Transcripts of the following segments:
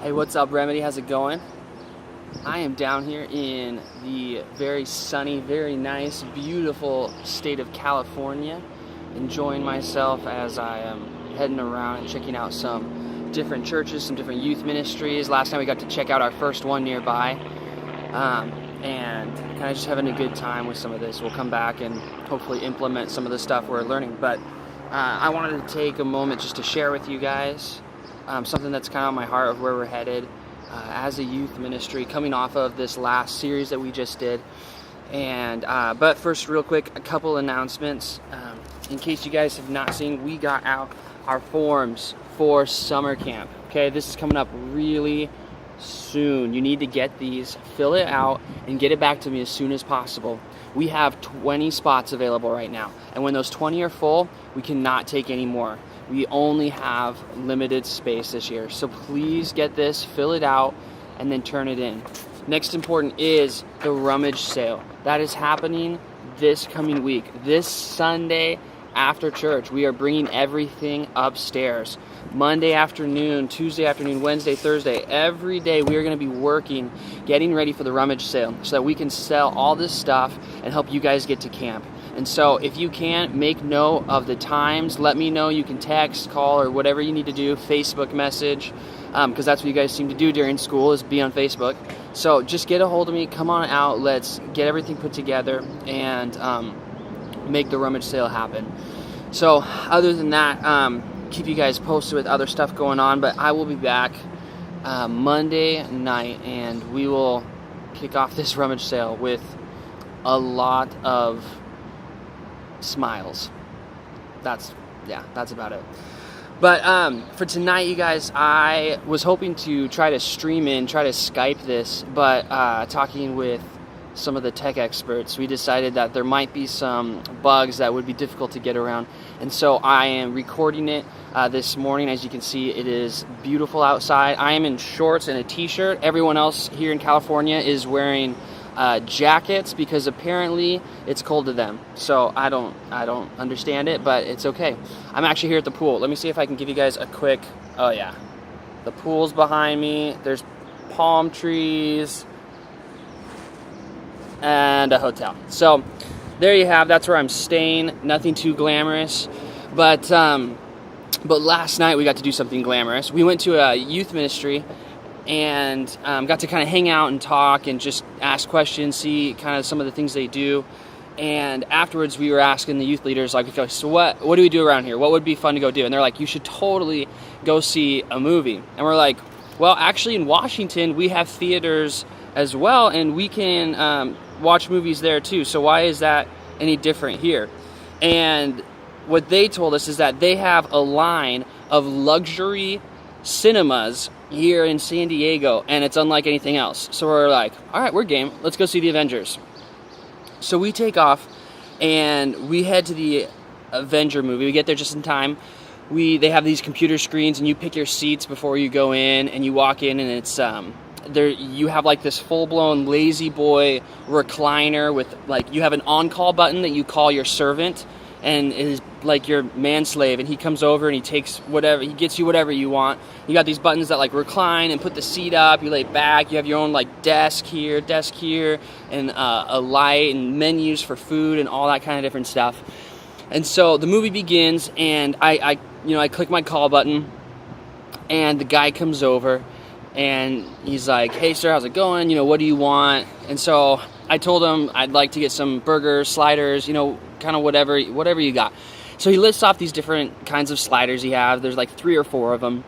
Hey, what's up, Remedy? How's it going? I am down here in the very sunny, very nice, beautiful state of California, enjoying myself as I am heading around and checking out some different churches, some different youth ministries. Last night we got to check out our first one nearby, and kind of just having a good time with some of this. We'll come back and hopefully implement some of the stuff we're learning, but I wanted to take a moment just to share with you guys something that's kind of on my heart of where we're headed as a youth ministry, coming off of this last series that we just did. And but first, real quick, a couple announcements. In case you guys have not seen, we got out our forms for summer camp. Okay, this is coming up really soon. You need to get these, fill it out, and get it back to me as soon as possible. We have 20 spots available right now, and when those 20 are full, we cannot take any more. We only have limited space this year, so please get this, fill it out, and then turn it in. Next important is the rummage sale. That is happening this coming week. This Sunday after church, we are bringing everything upstairs. Monday afternoon, Tuesday afternoon, Wednesday, Thursday, every day we are going to be working, getting ready for the rummage sale so that we can sell all this stuff and help you guys get to camp. And so if you can, make note of the times. Let me know. You can text, call, or whatever you need to do. Facebook message, because that's what you guys seem to do during school, is be on Facebook. So just get a hold of me. Come on out. Let's get everything put together and make the rummage sale happen. So other than that, keep you guys posted with other stuff going on. But I will be back Monday night, and we will kick off this rummage sale with a lot of smiles. That's about it. But for tonight, you guys, I was hoping to try to Skype this, but talking with some of the tech experts, we decided that there might be some bugs that would be difficult to get around, and so I am recording it this morning. As you can see, it is beautiful outside. I am in shorts and a t-shirt. Everyone else here in California is wearing jackets because apparently it's cold to them. So I don't understand it, but it's okay. I'm actually here at the pool. Let me see if I can give you guys a quick. Oh yeah, the pool's behind me. There's palm trees and a hotel. So there you have. That's where I'm staying. Nothing too glamorous, but last night we got to do something glamorous. We went to a youth ministry and got to kind of hang out and talk and just ask questions, see kind of some of the things they do. And afterwards we were asking the youth leaders, like, okay, so what do we do around here? What would be fun to go do? And they're like, you should totally go see a movie. And we're like, well, actually in Washington we have theaters as well, and we can watch movies there too. So why is that any different here? And what they told us is that they have a line of luxury cinemas here in San Diego, and it's unlike anything else. So we're like, all right, we're game. Let's go see the Avengers. So we take off and we head to the Avenger movie. We get there just in time. They have these computer screens, and you pick your seats before you go in, and you walk in, and it's there. You have like this full-blown lazy boy recliner with, like, you have an on-call button that you call your servant, and it is like your manslave, and he comes over and he takes whatever, he gets you whatever you want. You got these buttons that like recline and put the seat up, you lay back, you have your own like desk here, and a light and menus for food and all that kind of different stuff. And so the movie begins, and I click my call button, and the guy comes over and he's like, hey sir, how's it going? What do you want? And so I told him I'd like to get some burgers, sliders, kind of whatever you got. So he lists off these different kinds of sliders he have. There's like 3 or 4 of them.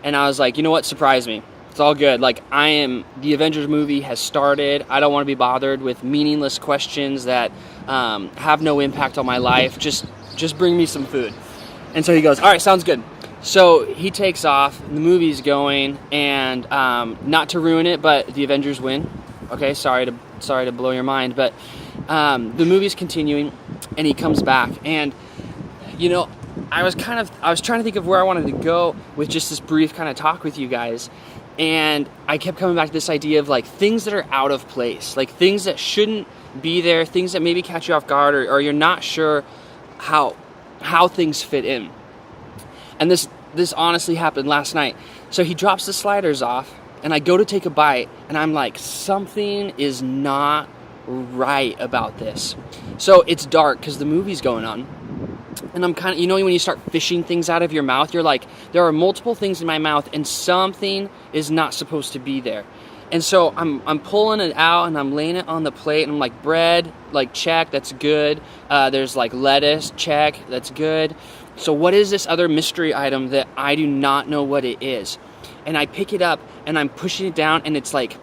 And I was like, you know what? Surprise me. It's all good. Like, the Avengers movie has started. I don't want to be bothered with meaningless questions that have no impact on my life. Just bring me some food. And so he goes, all right, sounds good. So he takes off. The movie's going, and not to ruin it, but the Avengers win. Okay, sorry to blow your mind, but the movie's continuing, and he comes back, and I was trying to think of where I wanted to go with just this brief kind of talk with you guys, and I kept coming back to this idea of like things that are out of place, like things that shouldn't be there, things that maybe catch you off guard, or you're not sure how things fit in. And this honestly happened last night. So he drops the sliders off, and I go to take a bite, and I'm like, something is not right about this. So it's dark because the movie's going on. And I'm kind of, when you start fishing things out of your mouth, you're like, there are multiple things in my mouth and something is not supposed to be there. And so I'm pulling it out and I'm laying it on the plate and I'm like, bread, like, check, that's good. There's like lettuce, check, that's good. So what is this other mystery item that I do not know what it is? And I pick it up and I'm pushing it down and it's like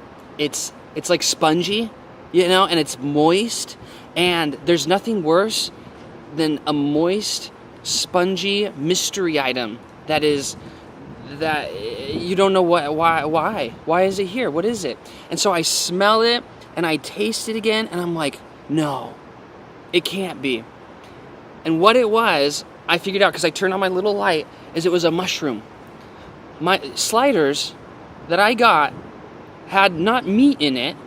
spongy, and it's moist. And there's nothing worse than a moist, spongy mystery item that you don't know why is it here? What is it? And so I smell it and I taste it again and I'm like, no, it can't be. And what it was, I figured out because I turned on my little light, is it was a mushroom. My sliders that I got had not meat in it,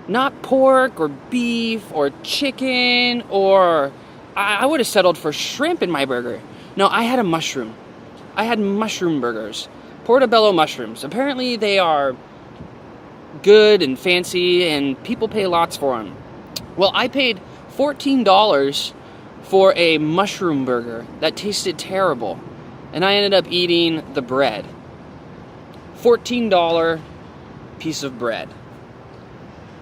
not pork or beef or chicken, or I would have settled for shrimp in my burger. No, I had a mushroom. I had mushroom burgers. Portobello mushrooms. Apparently they are good and fancy and people pay lots for them. Well, I paid $14 for a mushroom burger that tasted terrible. And I ended up eating the bread. $14 piece of bread.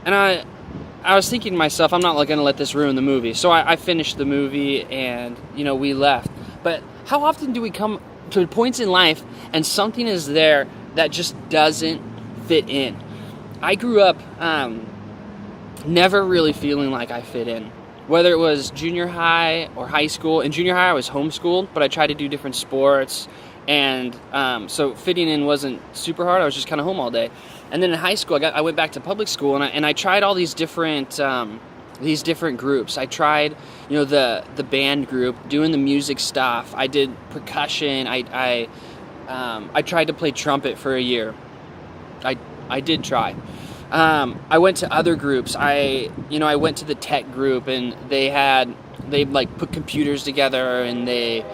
And I was thinking to myself, I'm not going to let this ruin the movie. So I finished the movie and, we left. But how often do we come to points in life and something is there that just doesn't fit in? I grew up never really feeling like I fit in. Whether it was junior high or high school. In junior high, I was homeschooled, but I tried to do different sports. And so fitting in wasn't super hard. I was just kind of home all day. And then in high school, I went back to public school, and I tried all these different groups. I tried, the band group, doing the music stuff. I did percussion. I tried to play trumpet for a year. I did try. I went to other groups. I went to the tech group, and they like put computers together, and they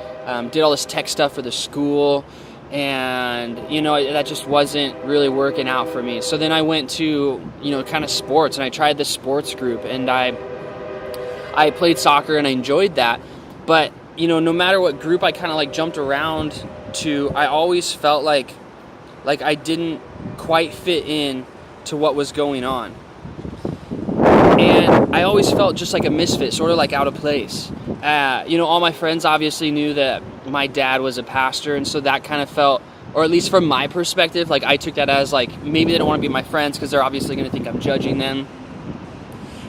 did all this tech stuff for the school. And, that just wasn't really working out for me. So then I went to, kind of sports, and I tried the sports group, and I played soccer and I enjoyed that. But, no matter what group I kind of like jumped around to, I always felt like I didn't quite fit in to what was going on. And I always felt just like a misfit, sort of like out of place. All my friends obviously knew that my dad was a pastor, and so that kind of felt, or at least from my perspective, like I took that as like, maybe they don't want to be my friends because they're obviously going to think I'm judging them.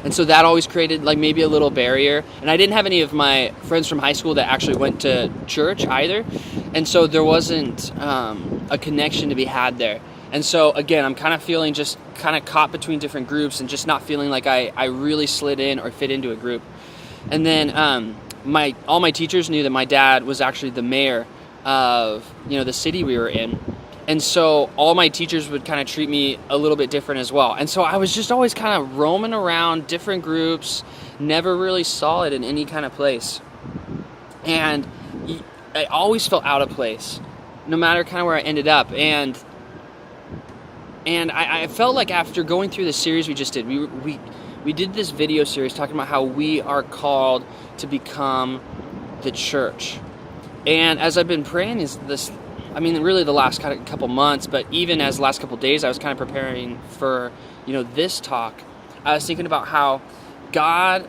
And so that always created like maybe a little barrier. And I didn't have any of my friends from high school that actually went to church either. And so there wasn't a connection to be had there. And so, again, I'm kind of feeling just kind of caught between different groups and just not feeling like I really slid in or fit into a group. And then all my teachers knew that my dad was actually the mayor of, the city we were in. And so all my teachers would kind of treat me a little bit different as well. And so I was just always kind of roaming around different groups, never really solid in any kind of place. And I always felt out of place, no matter kind of where I ended up. And I felt like after going through the series we just did, we did this video series talking about how we are called to become the church. And as I've been praying really the last kind of couple months, but even as the last couple days, I was kind of preparing for, this talk. I was thinking about how God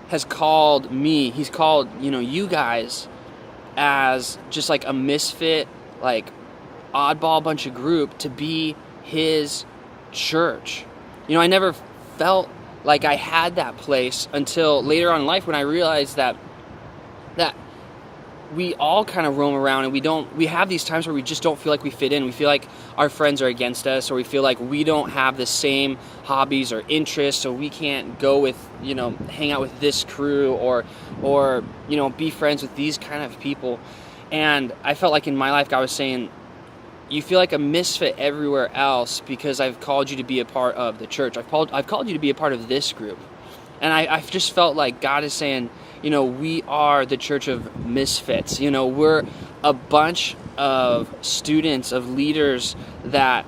has called me. He's called, you guys as just like a misfit, like oddball bunch of group to be his church. I never felt like I had that place until later on in life when I realized that we all kind of roam around and we have these times where we just don't feel like we fit in. We feel like our friends are against us, or we feel like we don't have the same hobbies or interests, so we can't go with, hang out with this crew or be friends with these kind of people. And I felt like in my life God was saying, you feel like a misfit everywhere else because I've called you to be a part of the church. I've called you to be a part of this group. And I've just felt like God is saying, we are the church of misfits. We're a bunch of students, of leaders that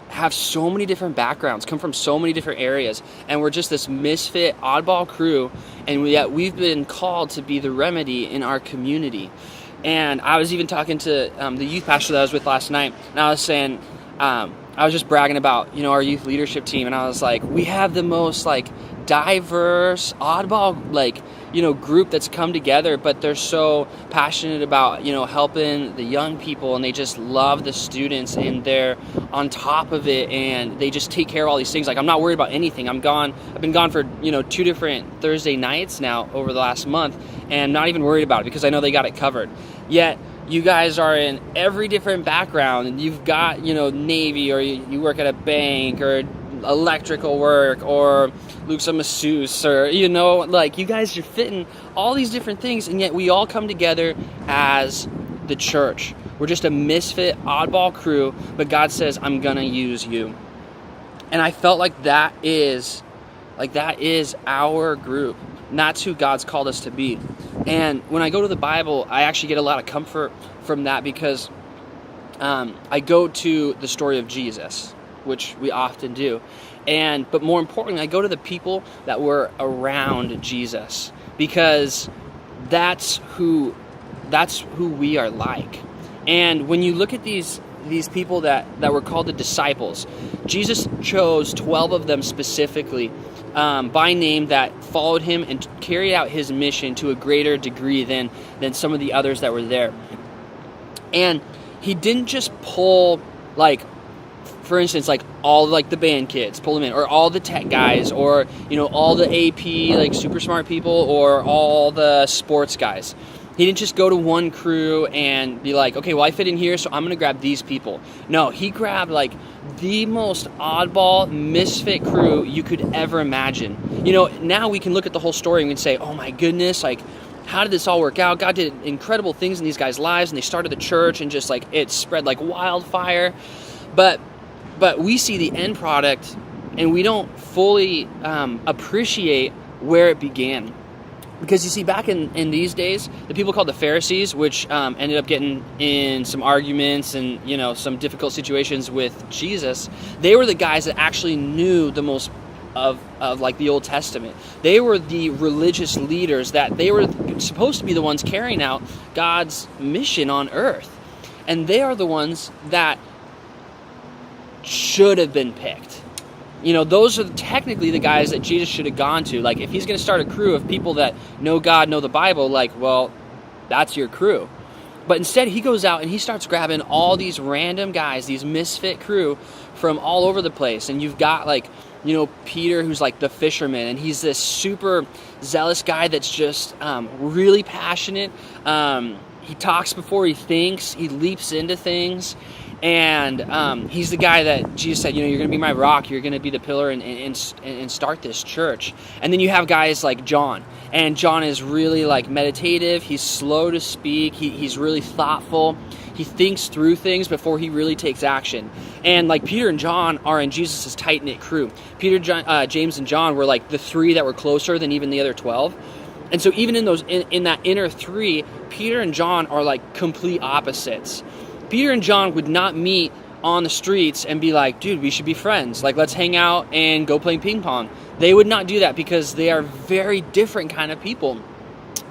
have so many different backgrounds, come from so many different areas, and we're just this misfit, oddball crew, and yet we've been called to be the remedy in our community. And I was even talking to the youth pastor that I was with last night, and I was saying, I was just bragging about, our youth leadership team, and I was like, we have the most diverse, oddball, group that's come together, but they're so passionate about, helping the young people, and they just love the students, and they're on top of it, and they just take care of all these things. I'm not worried about anything. I've been gone for, 2 different Thursday nights now over the last month, and not even worried about it because I know they got it covered. Yet, you guys are in every different background, and you've got, Navy, or you work at a bank, or electrical work, or Luke's a masseuse, or, you guys are fitting all these different things, and yet we all come together as the church. We're just a misfit, oddball crew, but God says, I'm gonna use you. And I felt like that is our group. And that's who God's called us to be. And when I go to the Bible, I actually get a lot of comfort from that because I go to the story of Jesus, which we often do. But more importantly, I go to the people that were around Jesus, because that's who we are like. And when you look at these people that were called the disciples, Jesus chose 12 of them specifically by name that followed him and carried out his mission to a greater degree than some of the others that were there. And he didn't just pull, for instance, all the band kids, pull them in, or all the tech guys, or all the AP super smart people, or all the sports guys. He didn't just go to one crew and be like, okay, well, I fit in here, so I'm going to grab these people. No, he grabbed the most oddball, misfit crew you could ever imagine. Now we can look at the whole story and we can say, oh my goodness, how did this all work out? God did incredible things in these guys' lives, and they started the church, and just it spread like wildfire. But we see the end product, and we don't fully appreciate where it began. Because you see, back in these days, the people called the Pharisees, which ended up getting in some arguments and, some difficult situations with Jesus, they were the guys that actually knew the most of the Old Testament. They were the religious leaders that they were supposed to be the ones carrying out God's mission on earth. And they are the ones that should have been picked. Those are technically the guys that Jesus should have gone to. If he's going to start a crew of people that know God, know the Bible, well, that's your crew. But instead, he goes out and he starts grabbing all these random guys, these misfit crew from all over the place. And you've got Peter, who's the fisherman, and he's this super zealous guy that's just really passionate. He talks before he thinks. He leaps into things. And he's the guy that Jesus said, you're going to be my rock. You're going to be the pillar and start this church. And then you have guys like John. And John is really meditative. He's slow to speak. He's really thoughtful. He thinks through things before he really takes action. And Peter and John are in Jesus' tight-knit crew. Peter, James, and John were the 3 that were closer than even the other 12. And so even in that inner 3, Peter and John are complete opposites. Peter and John would not meet on the streets and be like, dude, we should be friends. Let's hang out and go play ping pong. They would not do that because they are very different kind of people.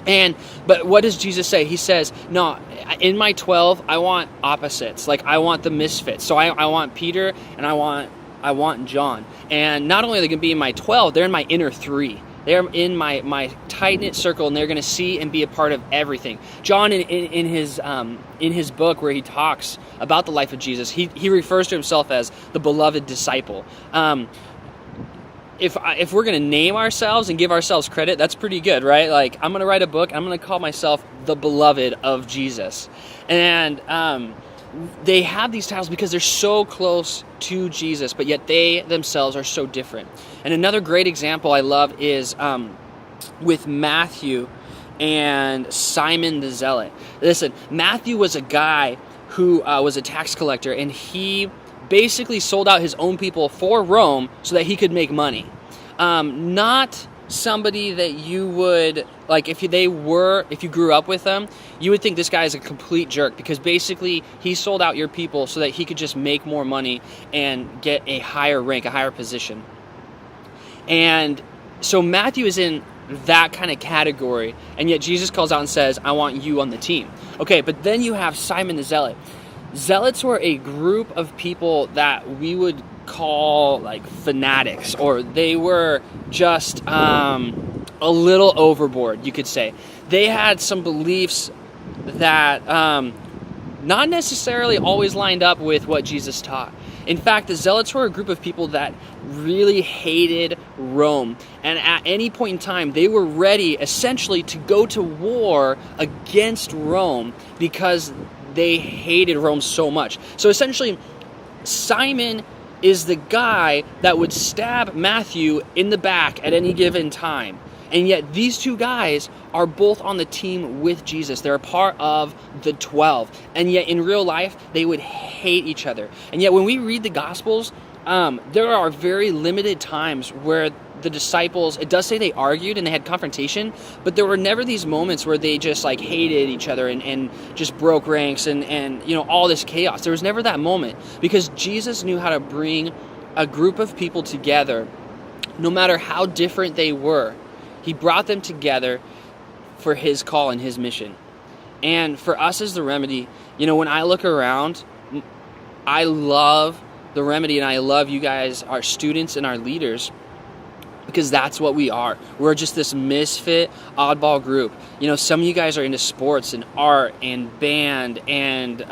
But what does Jesus say? He says, no, in my 12, I want opposites. I want the misfits. So I want Peter and I want John. And not only are they going to be in my 12, they're in my inner 3. They're in my tight-knit circle, and they're going to see and be a part of everything. John, in his book where he talks about the life of Jesus, he refers to himself as the beloved disciple. If we're going to name ourselves and give ourselves credit, that's pretty good, right? I'm going to write a book, and I'm going to call myself the beloved of Jesus. And they have these titles because they're so close to Jesus, but yet they themselves are so different. And another great example I love is with Matthew and Simon the Zealot. Listen, Matthew was a guy who was a tax collector, and he basically sold out his own people for Rome so that he could make money. Not somebody that you would Like if you grew up with them, you would think this guy is a complete jerk, because basically he sold out your people so that he could just make more money and get a higher rank, a higher position. And so Matthew is in that kind of category, and yet Jesus calls out and says, I want you on the team. Okay, but then you have Simon the Zealot. Zealots were a group of people that we would call like fanatics, or they were just a little overboard, you could say. They had some beliefs that not necessarily always lined up with what Jesus taught. In fact, the Zealots were a group of people that really hated Rome. And at any point in time, they were ready essentially to go to war against Rome because they hated Rome so much. So essentially, Simon is the guy that would stab Matthew in the back at any given time. And yet these two guys are both on the team with Jesus. They're a part of the 12. And yet in real life, they would hate each other. And yet when we read the Gospels, there are very limited times where the disciples, it does say they argued and they had confrontation, but there were never these moments where they just like hated each other and just broke ranks and you know, all this chaos. There was never that moment, because Jesus knew how to bring a group of people together, no matter how different they were. He brought them together for his call and his mission. And for us as the Remedy, you know, when I look around, I love the Remedy and I love you guys, our students and our leaders, because that's what we are. We're just this misfit, oddball group. You know, some of you guys are into sports and art and band and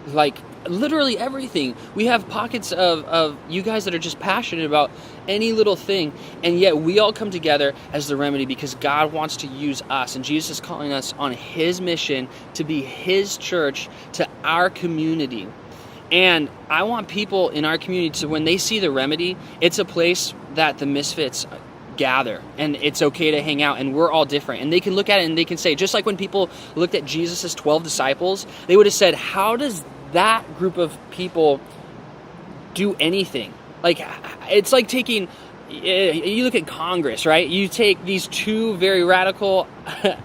like literally everything. We have pockets of you guys that are just passionate about any little thing, and yet we all come together as the Remedy because God wants to use us, and Jesus is calling us on his mission to be his church to our community. And I want people in our community to, when they see the Remedy, it's a place that the misfits gather, and it's okay to hang out, and we're all different. And they can look at it and they can say, just like when people looked at Jesus' 12 disciples, they would have said, how does that group of people do anything? Like, it's like taking, you look at Congress, right? You take these two very radical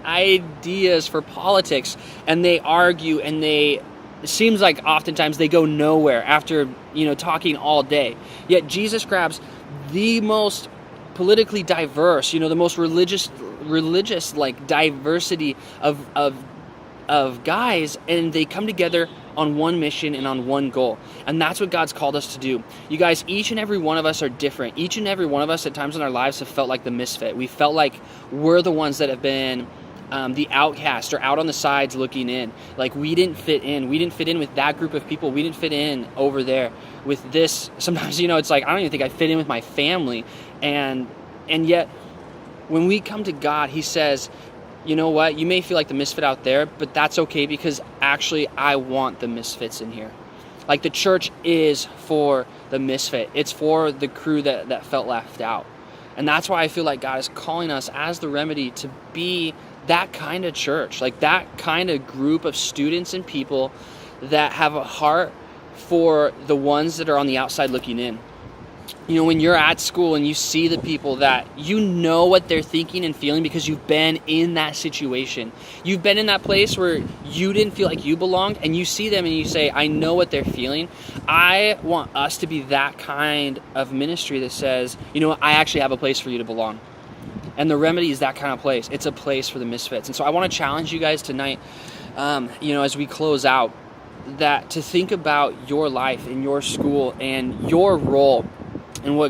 ideas for politics, and they argue, and it seems like oftentimes they go nowhere after, you know, talking all day. Yet Jesus grabs the most politically diverse, you know, the most religious like diversity of guys, and they come together on one mission and on one goal. And that's what God's called us to do. You guys, each and every one of us are different. Each and every one of us at times in our lives have felt like the misfit. We felt like we're the ones that have been the outcast or out on the sides looking in. Like we didn't fit in. We didn't fit in with that group of people. We didn't fit in over there with this. Sometimes, you know, it's like, I don't even think I fit in with my family. And yet when we come to God, he says, you know what? You may feel like the misfit out there, but that's okay, because actually I want the misfits in here. Like the church is for the misfit. It's for the crew that felt left out. And that's why I feel like God is calling us as the Remedy to be that kind of church, like that kind of group of students and people that have a heart for the ones that are on the outside looking in. You know, when you're at school and you see the people that you know what they're thinking and feeling because you've been in that situation. You've been in that place where you didn't feel like you belonged, and you see them and you say, I know what they're feeling. I want us to be that kind of ministry that says, you know what, I actually have a place for you to belong. And the Remedy is that kind of place. It's a place for the misfits. And so I want to challenge you guys tonight, you know, as we close out, that to think about your life in your school and your role and what God